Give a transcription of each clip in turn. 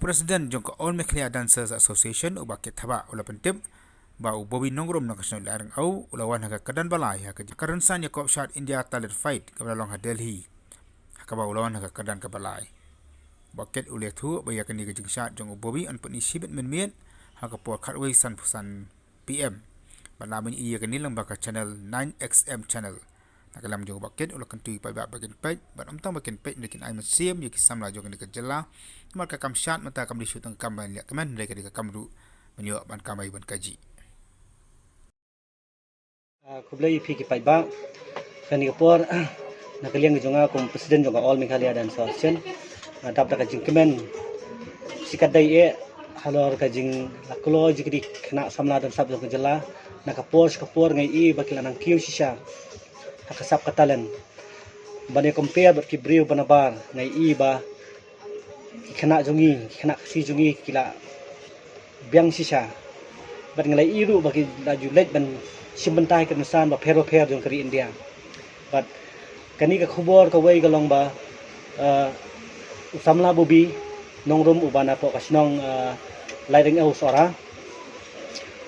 President jongko All Meghalaya Dancers Association ubakit thaba ula pentip ba ubobi nongrom national larang au ulawan haga kadan balai haga karansan yakop shot India talent fight kabalong ha Delhi hakaba ulawan haga kadan ka balai baket ule thu baya kani gajing shot jong ubobi an puni sibet menmiet haga por khatwei san pusan PM balamin iya kani lang baka channel 9XM channel nakalam jong baket ula kantui pa ba bakin page ban amtang bakin page nekin ai masiem yaki samla jong ni kajela marka kam shot mata kam di shoot ang kam ban ya kaman mereka di kam ru menyo ban kamai ban kaji kublai phi ki pai ba kani por nakaliang jonga kum president jonga All Meghalaya Dance Association dap da kajing kemen sikat dai e halor kajing laklo jikri khna samla dan sab jong kajela nakapor ngai i bakilanang kiu shisha hakasap katalan bane compare bat ki briu banabar ngai i ba khana jongi khana si jongi kila biang sisa bat ngai i ru bagi laju let ban simbentai ke nusan ba phero jong kari India bat kani ka khubor ka wei galong ba samla bubi nongrum ubana po kasnong laideng au sora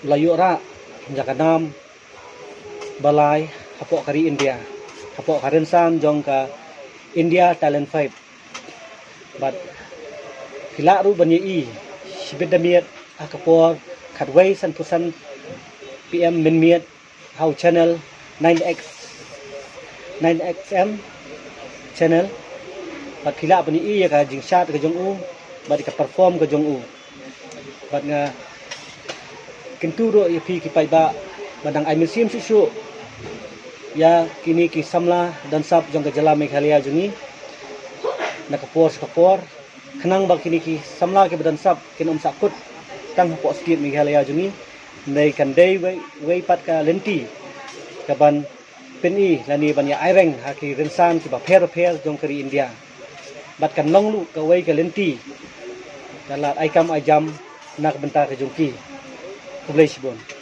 layu ra jakanam balai hapo kari India hapo karensan jong ka India talent fight but hila ru bani i sibedamiet akapor khatwei san pusan PM menmiet how channel 9XM channel but hila bani i ka jing shot ka jong u but ka perform ka jong u but nga kinturo ipi ki pai ba badang ai musim susu ya kini ki samla dan sab jong ka jala Meghalaya jungi nakapor khenang bang kini ki samla ke badan sab kin sakut tang hapo skit Meghalaya jungi nei kan dei wei pat ka lenti ka ban peni lani ban ya aireng ha ki rensan ki ba pher jong kari India bat kan long lu ka wei ka lenti dalat ai kam ai jam nak bentar ke jongki kublai sibon